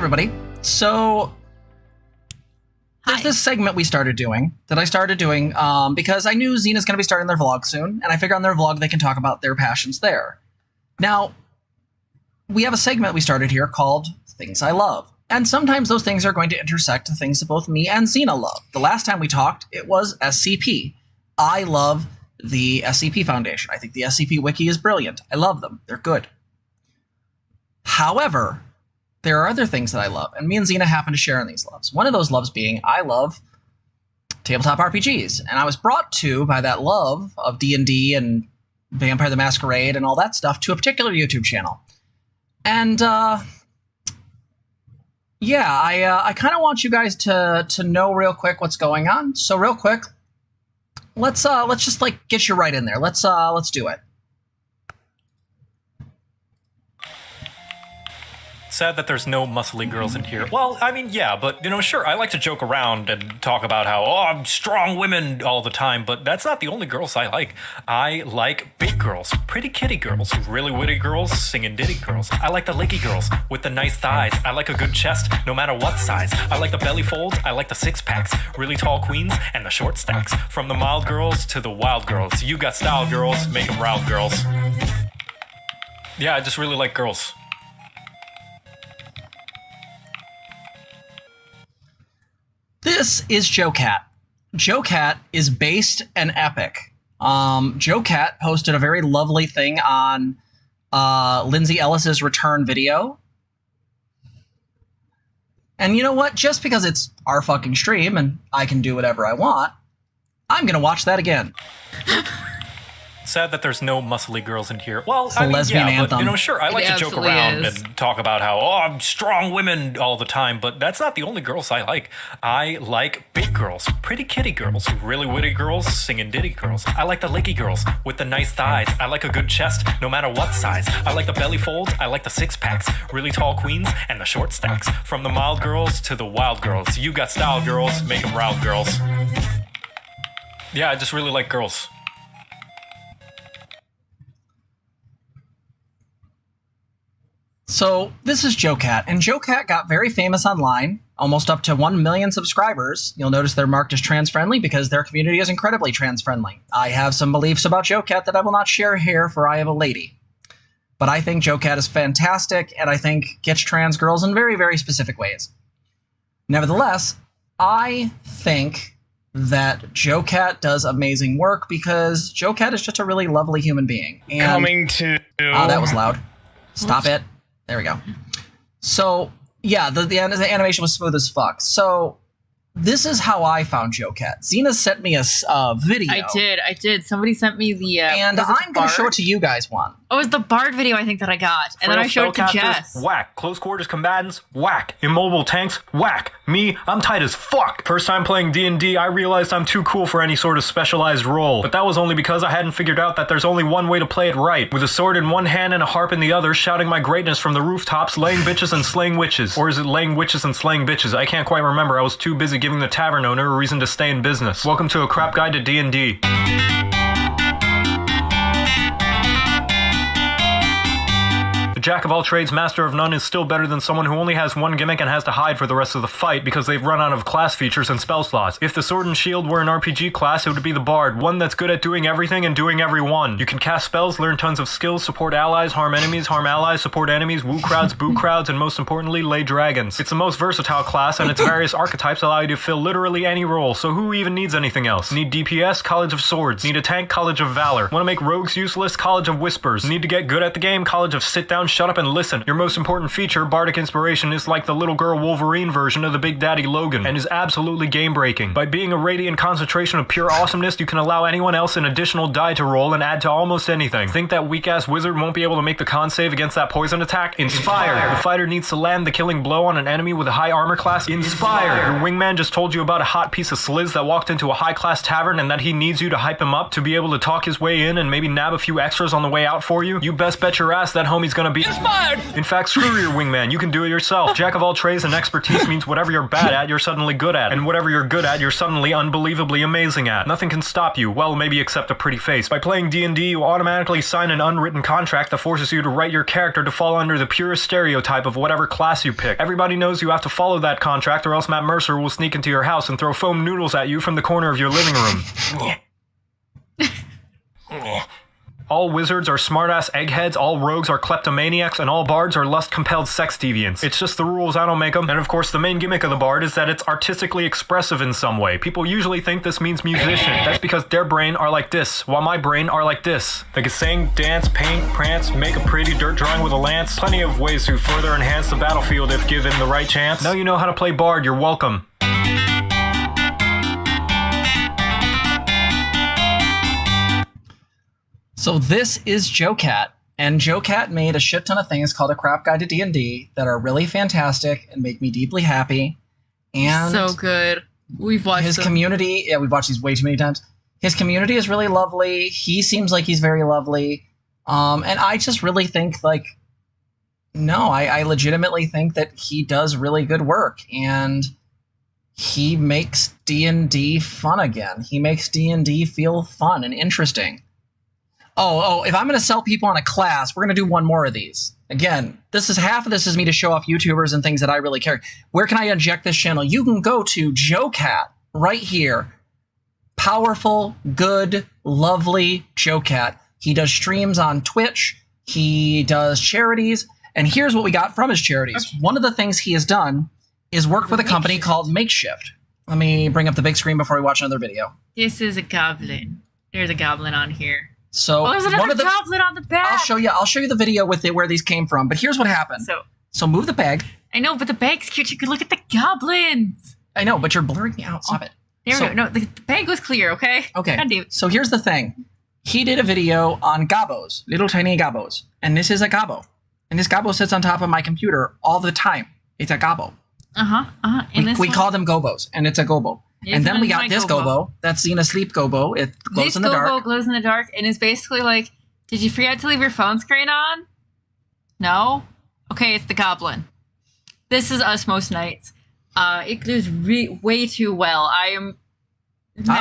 everybody. So there's this segment we started doing because I knew Zena's going to be starting their vlog soon, and I figured on their vlog they can talk about their passions there. Now, we have a segment we started here called Things I Love, and sometimes those things are going to intersect to things that both me and Zena love. The last time we talked, it was SCP. I love the SCP Foundation. I think the SCP Wiki is brilliant. I love them. They're good. However, there are other things that I love, and me and Zena happen to share in these loves. One of those loves being I love tabletop RPGs, and I was brought to by that love of D&D and Vampire the Masquerade and all that stuff to a particular YouTube channel. And yeah, I kind of want you guys to know real quick what's going on. So real quick, let's just like get you right in there. Let's do it. Sad that there's no muscly girls in here. Well, I mean, yeah, but, you know, sure, I like to joke around and talk about how, oh, I'm strong women all the time, but that's not the only girls I like. I like big girls, pretty kitty girls, really witty girls, singing ditty girls. I like the licky girls with the nice thighs. I like a good chest, no matter what size. I like the belly folds, I like the six-packs, really tall queens, and the short stacks. From the mild girls to the wild girls. You got style girls, make them round girls. Yeah, I just really like girls. This is Jocat. Jocat is based and epic. Jocat posted a very lovely thing on Lindsay Ellis's return video. And you know what? Just because it's our fucking stream and I can do whatever I want, I'm going to watch that again. Sad that there's no muscly girls in here. Well, it's a lesbian anthem. But, you know, sure, I like to joke around and talk about how, oh, I'm strong women all the time, but that's not the only girls I like. I like big girls, pretty kitty girls, really witty girls, singing ditty girls. I like the licky girls with the nice thighs. I like a good chest, no matter what size. I like the belly folds, I like the six-packs, really tall queens, and the short stacks. From the mild girls to the wild girls. You got style girls, make them round girls. Yeah, I just really like girls. So this is Jocat, and Jocat got very famous online, almost up to 1 million subscribers. You'll notice they're marked as trans-friendly because their community is incredibly trans-friendly. I have some beliefs about Jocat that I will not share here, for I am a lady. But I think Jocat is fantastic, and I think gets trans girls in very, very specific ways. Nevertheless, I think that Jocat does amazing work because Jocat is just a really lovely human being. And, coming to... Oh, that was loud. Stop it. There we go. So, yeah, the animation was smooth as fuck. So, this is how I found Jocat. Zena sent me a video. I did. Somebody sent me the... and I'm going to show it to you guys one. Oh, it was the Bard video I think that I got. And then I showed it to Jess. Whack. Close quarters combatants, whack. Immobile tanks, whack. Me, I'm tight as fuck. First time playing D&D, I realized I'm too cool for any sort of specialized role. But that was only because I hadn't figured out that there's only one way to play it right. With a sword in one hand and a harp in the other, shouting my greatness from the rooftops, laying bitches and slaying witches. Or is it laying witches and slaying bitches? I can't quite remember. I was too busy giving the tavern owner a reason to stay in business. Welcome to a crap guide to D&D. Jack of all trades, master of none is still better than someone who only has one gimmick and has to hide for the rest of the fight because they've run out of class features and spell slots. If the sword and shield were an RPG class, it would be the bard, one that's good at doing everything and doing everyone. You can cast spells, learn tons of skills, support allies, harm enemies, harm allies, support enemies, woo crowds, boo crowds, and most importantly, lay dragons. It's the most versatile class, and its various archetypes allow you to fill literally any role, so who even needs anything else? Need DPS? College of Swords. Need a tank? College of Valor. Want to make rogues useless? College of Whispers. Need to get good at the game? College of Sit Down, Shut Up, and Listen. Your most important feature, Bardic Inspiration, is like the little girl Wolverine version of the Big Daddy Logan, and is absolutely game-breaking. By being a radiant concentration of pure awesomeness, you can allow anyone else an additional die to roll and add to almost anything. Think that weak-ass wizard won't be able to make the con save against that poison attack? Inspire! The fighter needs to land the killing blow on an enemy with a high armor class? Inspire! Your wingman just told you about a hot piece of sliz that walked into a high-class tavern and that he needs you to hype him up to be able to talk his way in and maybe nab a few extras on the way out for you? You best bet your ass that homie's gonna be inspired! In fact, screw your wingman, you can do it yourself. Jack of all trades and expertise means whatever you're bad at, you're suddenly good at. And whatever you're good at, you're suddenly unbelievably amazing at. Nothing can stop you, well, maybe except a pretty face. By playing D&D, you automatically sign an unwritten contract that forces you to write your character to fall under the purest stereotype of whatever class you pick. Everybody knows you have to follow that contract or else Matt Mercer will sneak into your house and throw foam noodles at you from the corner of your living room. All wizards are smartass eggheads, all rogues are kleptomaniacs, and all bards are lust-compelled sex deviants. It's just the rules, I don't make them. And of course, the main gimmick of the bard is that it's artistically expressive in some way. People usually think this means musician. That's because their brain are like this, while my brain are like this. They can sing, dance, paint, prance, make a pretty dirt drawing with a lance. Plenty of ways to further enhance the battlefield if given the right chance. Now you know how to play bard, you're welcome. So this is Jocat, and Jocat made a shit ton of things called A Crap Guide to D&D that are really fantastic and make me deeply happy. And so good. We've watched his community. Yeah, we've watched these way too many times. His community is really lovely. He seems like he's very lovely. And I just really think I legitimately think that he does really good work, and he makes D&D fun again. He makes D&D feel fun and interesting. Oh, if I'm going to sell people on a class, we're going to do one more of these. Again, half of this is me to show off YouTubers and things that I really care. Where can I inject this channel? You can go to Jocat right here. Powerful, good, lovely Jocat. He does streams on Twitch. He does charities. And here's what we got from his charities. Okay. One of the things he has done is work with a company called Makeshift. Let me bring up the big screen before we watch another video. This is a goblin. There's a goblin on here. So there's another goblin on the back. I'll show you the video with it where these came from. But here's what happened. So move the bag. I know, but the bag's cute. You can look at the goblins. I know, but you're blurring me out. Stop it. There we go. No, the bag was clear. Okay. Okay. So here's the thing. He did a video on Gobbos, little tiny Gobbos, and this is a Gobbo, and this Gobbo sits on top of my computer all the time. It's a Gobbo. We call them Gobos, and it's a Gobo. And then we got this Gobo. That's Zena Sleep Gobo. It glows in the dark. This Gobo glows in the dark and is basically like, did you forget to leave your phone screen on? No? Okay, it's the Goblin. This is us most nights. It glows way too well. I'll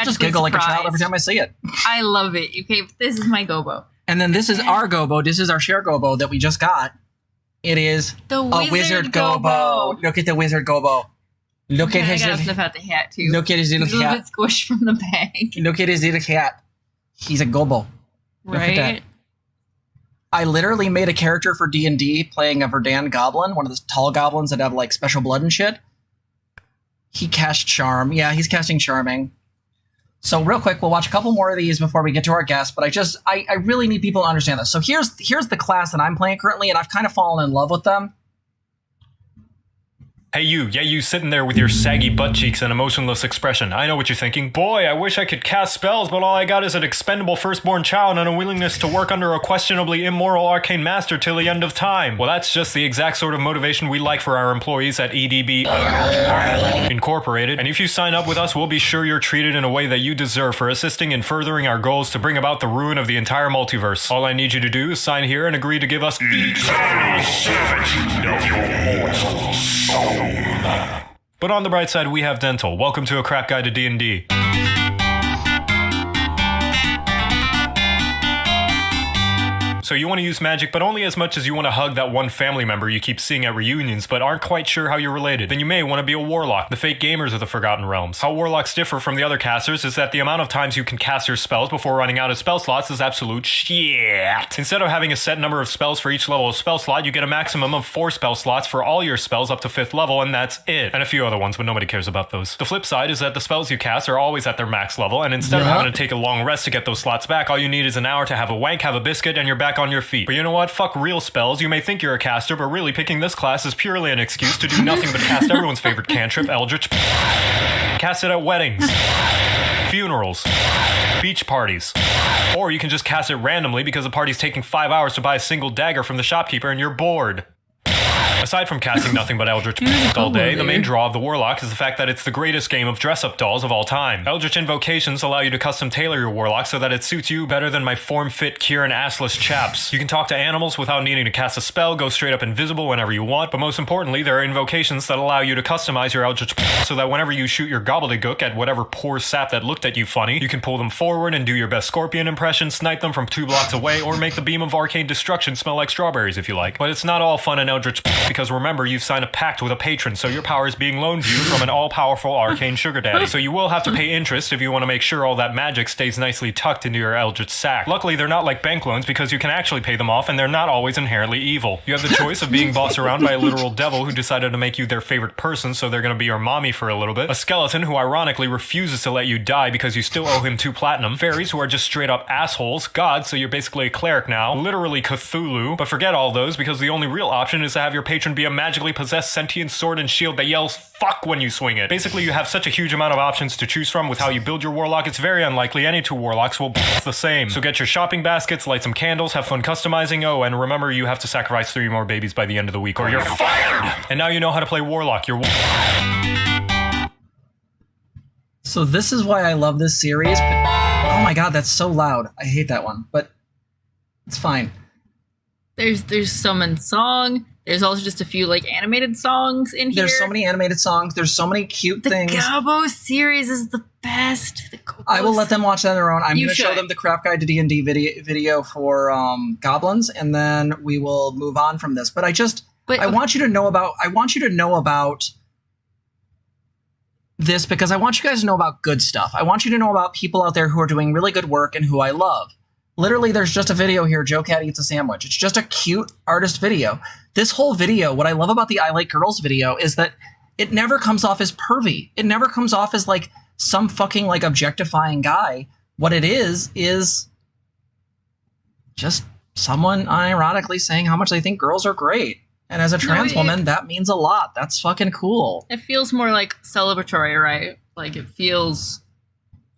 just giggle like a child every time I see it. I love it. Okay, this is my Gobo. And then this is our Gobo. This is our share Gobo that we just got. It is a wizard Gobo. Look at the wizard Gobo. Look at his little... I gotta flip out the hat, too. Look at his little cat. He's a little bit squished from the bag. Look at his little cat. He's a Gobo. Look at that. I literally made a character for D&D playing a Verdan goblin, one of the tall goblins that have, like, special blood and shit. He cast Charm. Yeah, he's casting Charming. So real quick, we'll watch a couple more of these before we get to our guests, but I really need people to understand this. So here's the class that I'm playing currently, and I've kind of fallen in love with them. Hey you sitting there with your saggy butt cheeks and emotionless expression. I know what you're thinking. Boy, I wish I could cast spells, but all I got is an expendable firstborn child and a willingness to work under a questionably immoral arcane master till the end of time. Well, that's just the exact sort of motivation we like for our employees at EDB Incorporated. And if you sign up with us, we'll be sure you're treated in a way that you deserve for assisting in furthering our goals to bring about the ruin of the entire multiverse. All I need you to do is sign here and agree to give us eternal servitude of your mortal soul. But on the bright side, we have dental. Welcome to A Crap Guide to D&D. So you want to use magic, but only as much as you want to hug that one family member you keep seeing at reunions, but aren't quite sure how you're related. Then you may want to be a warlock, the fake gamers of the Forgotten Realms. How warlocks differ from the other casters is that the amount of times you can cast your spells before running out of spell slots is absolute shit. Instead of having a set number of spells for each level of spell slot, you get a maximum of 4 spell slots for all your spells up to 5th level, and that's it. And a few other ones, but nobody cares about those. The flip side is that the spells you cast are always at their max level, and instead of having to take a long rest to get those slots back, all you need is an hour to have a wank, have a biscuit, and you're back on your feet. But you know what? Fuck real spells. You may think you're a caster, but really picking this class is purely an excuse to do nothing but cast everyone's favorite cantrip, Eldritch. Cast it at weddings, funerals, beach parties. Or you can just cast it randomly because the party's taking 5 hours to buy a single dagger from the shopkeeper and you're bored. Aside from casting nothing but Eldritch all day, the main draw of the Warlock is the fact that it's the greatest game of dress-up dolls of all time. Eldritch invocations allow you to custom tailor your Warlock so that it suits you better than my form-fit Kieran assless chaps. You can talk to animals without needing to cast a spell, go straight up invisible whenever you want, but most importantly, there are invocations that allow you to customize your Eldritch so that whenever you shoot your gobbledygook at whatever poor sap that looked at you funny, you can pull them forward and do your best Scorpion impression, snipe them from 2 blocks away, or make the beam of arcane destruction smell like strawberries if you like. But it's not all fun in Eldritch because remember, you've signed a pact with a patron, so your power is being loaned to you from an all-powerful arcane sugar daddy. So you will have to pay interest if you want to make sure all that magic stays nicely tucked into your Eldritch sack. Luckily, they're not like bank loans because you can actually pay them off and they're not always inherently evil. You have the choice of being bossed around by a literal devil who decided to make you their favorite person, so they're going to be your mommy for a little bit, a skeleton who ironically refuses to let you die because you still owe him 2 platinum, fairies who are just straight up assholes, gods, so you're basically a cleric now, literally Cthulhu, but forget all those because the only real option is to have your patron be a magically possessed sentient sword and shield that yells fuck when you swing it. Basically, you have such a huge amount of options to choose from with how you build your Warlock, it's very unlikely any 2 Warlocks will be the same. So get your shopping baskets, light some candles, have fun customizing, oh, and remember you have to sacrifice 3 more babies by the end of the week or you're fired! And now you know how to play Warlock, you're So this is why I love this series. Oh my god, that's so loud. I hate that one, but it's fine. There's some in song. There's also just a few like animated songs in here. There's so many animated songs. There's so many cute things. The Gobbos series is the best. I will let them watch that on their own. I'm going to show them the Crap Guide to D&D video for Goblins, and then we will move on from this. But I want you to know about this because I want you guys to know about good stuff. I want you to know about people out there who are doing really good work and who I love. Literally, there's just a video here, Jocat eats a sandwich. It's just a cute artist video. This whole video, what I love about the I Like Girls video is that it never comes off as pervy. It never comes off as like some fucking like objectifying guy. What it is just someone unironically saying how much they think girls are great. And as a trans woman, that means a lot. That's fucking cool. It feels more like celebratory, right? Like it feels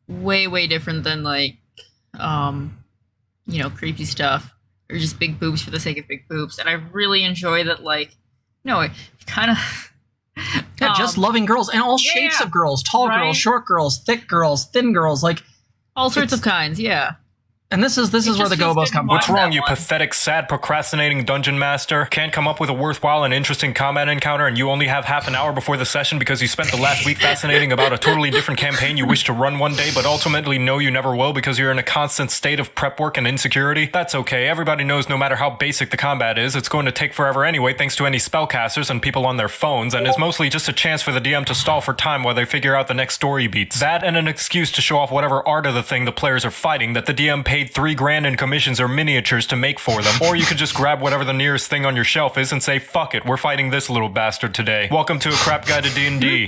way, way different than like, creepy stuff or just big boobs for the sake of big boobs. And I really enjoy that, like, it kind of... just loving girls and all shapes of girls. Tall girls, short girls, thick girls, thin girls, like... all sorts of kinds, yeah. And this is where the Gobbos come from. What's wrong, you pathetic, sad, procrastinating dungeon master? Can't come up with a worthwhile and interesting combat encounter and you only have half an hour before the session because you spent the last week fascinating about a totally different campaign you wish to run one day but ultimately know you never will because you're in a constant state of prep work and insecurity? That's okay. Everybody knows no matter how basic the combat is, it's going to take forever anyway thanks to any spellcasters and people on their phones, and is mostly just a chance for the DM to stall for time while they figure out the next story beats. That and an excuse to show off whatever art of the thing the players are fighting that the DM paid $3,000 in commissions or miniatures to make for them. Or you could just grab whatever the nearest thing on your shelf is and say, fuck it, we're fighting this little bastard today. Welcome to A Crap Guide to D&D.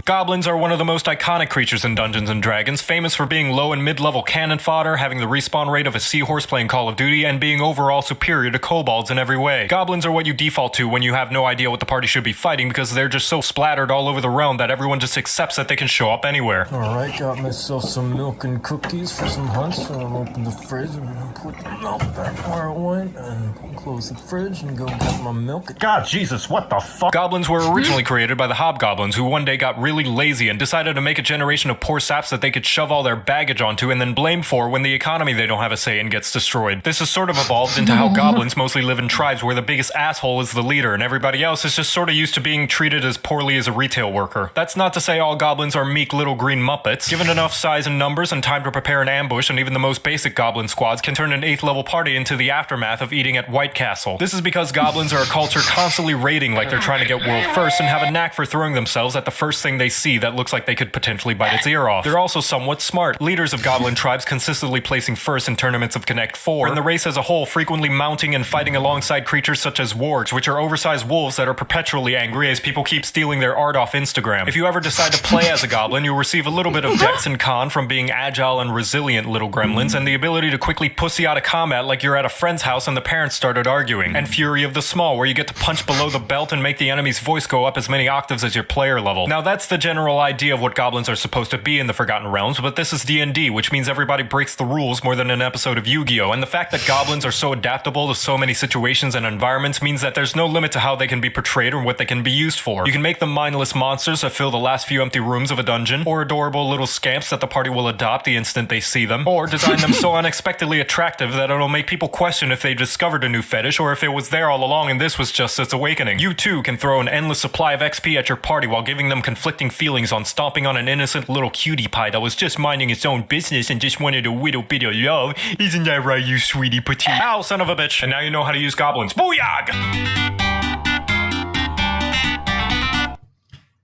Goblins are one of the most iconic creatures in Dungeons & Dragons, famous for being low and mid-level cannon fodder, having the respawn rate of a seahorse playing Call of Duty, and being overall superior to kobolds in every way. Goblins are what you default to when you have no idea what the party should be fighting because they're just so splattered all over the realm that everyone just accepts that they can show up anywhere. Alright, got myself some milk and cookies for some hunts, so I'll open the fridge and put the milk back where it went, and close the fridge and go get my milk. God, Jesus, what the fuck? Goblins were originally created by the hobgoblins, who one day got really lazy and decided to make a generation of poor saps that they could shove all their baggage onto and then blame for when the economy they don't have a say in gets destroyed. This has sort of evolved into how goblins mostly live in tribes where the biggest asshole is the leader and everybody else is just sort of used to being treated as poorly as a retail worker. That's not to say all goblins are meek little green muppets. Given enough size and numbers and time to prepare an ambush, and even the most basic goblin squads can turn an 8th level party into the aftermath of eating at White Castle. This is because goblins are a culture constantly raiding like they're trying to get world first and have a knack for throwing themselves at the first thing they see that looks like they could potentially bite its ear off. They're also somewhat smart. Leaders of goblin tribes consistently placing first in tournaments of Connect 4, and the race as a whole frequently mounting and fighting alongside creatures such as wargs, which are oversized wolves that are perpetually angry as people keep stealing their art off Instagram. If you ever decide to play as a goblin, you'll receive a little bit of dex and con from being agile and resilient little gremlins, and the ability to quickly pussy out of combat like you're at a friend's house and the parents started arguing. And Fury of the Small, where you get to punch below the belt and make the enemy's voice go up as many octaves as your player level. Now that's the the general idea of what goblins are supposed to be in the Forgotten Realms, but this is D&D, which means everybody breaks the rules more than an episode of Yu-Gi-Oh! And the fact that goblins are so adaptable to so many situations and environments means that there's no limit to how they can be portrayed or what they can be used for. You can make them mindless monsters that fill the last few empty rooms of a dungeon, or adorable little scamps that the party will adopt the instant they see them, or design them so unexpectedly attractive that it'll make people question if they discovered a new fetish or if it was there all along and this was just its awakening. You too can throw an endless supply of XP at your party while giving them conflicting feelings on stomping on an innocent little cutie pie that was just minding its own business and just wanted a little bit of love. Isn't that right, you sweetie petite? Ow, son of a bitch. And now you know how to use goblins. Booyah!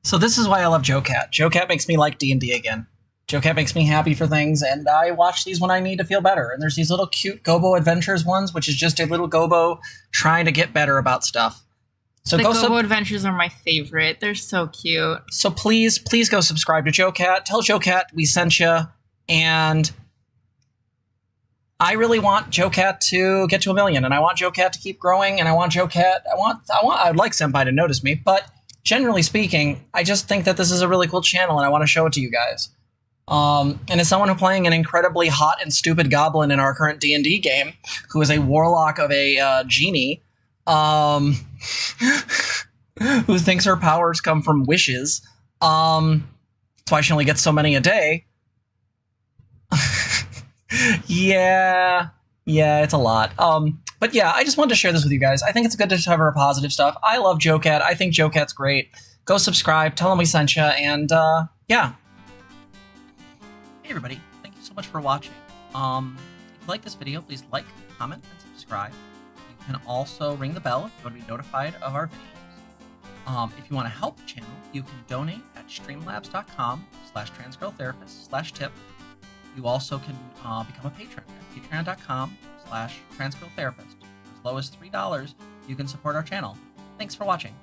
So this is why I love Jocat. Jocat makes me like D&D again. Jocat makes me happy for things, and I watch these when I need to feel better. And there's these little cute Gobo Adventures ones, which is just a little Gobo trying to get better about stuff. So the Gobo Adventures are my favorite. They're so cute. So please go subscribe to Jocat. Tell Jocat we sent you, and I really want Jocat to get to 1 million, and I want Jocat to keep growing, and I want Jocat. I'd like Senpai to notice me, but generally speaking, I just think that this is a really cool channel, and I want to show it to you guys. And as someone who's playing an incredibly hot and stupid goblin in our current D&D game, who is a warlock of a genie, who thinks her powers come from wishes, that's why she only gets so many a day. yeah, it's a lot. But yeah, I just wanted to share this with you guys. I think it's good to cover positive stuff. I love Jocat. I think Jocat's great. Go subscribe, tell them we sent you, and yeah. Hey everybody, thank you so much for watching. If you like this video, please like, comment, and subscribe. You can also ring the bell if you want to be notified of our videos. If you want to help the channel, you can donate at streamlabs.com/transgirltherapist/tip. You also can become a patron at patreon.com/transgirltherapist. For as low as $3, you can support our channel. Thanks for watching.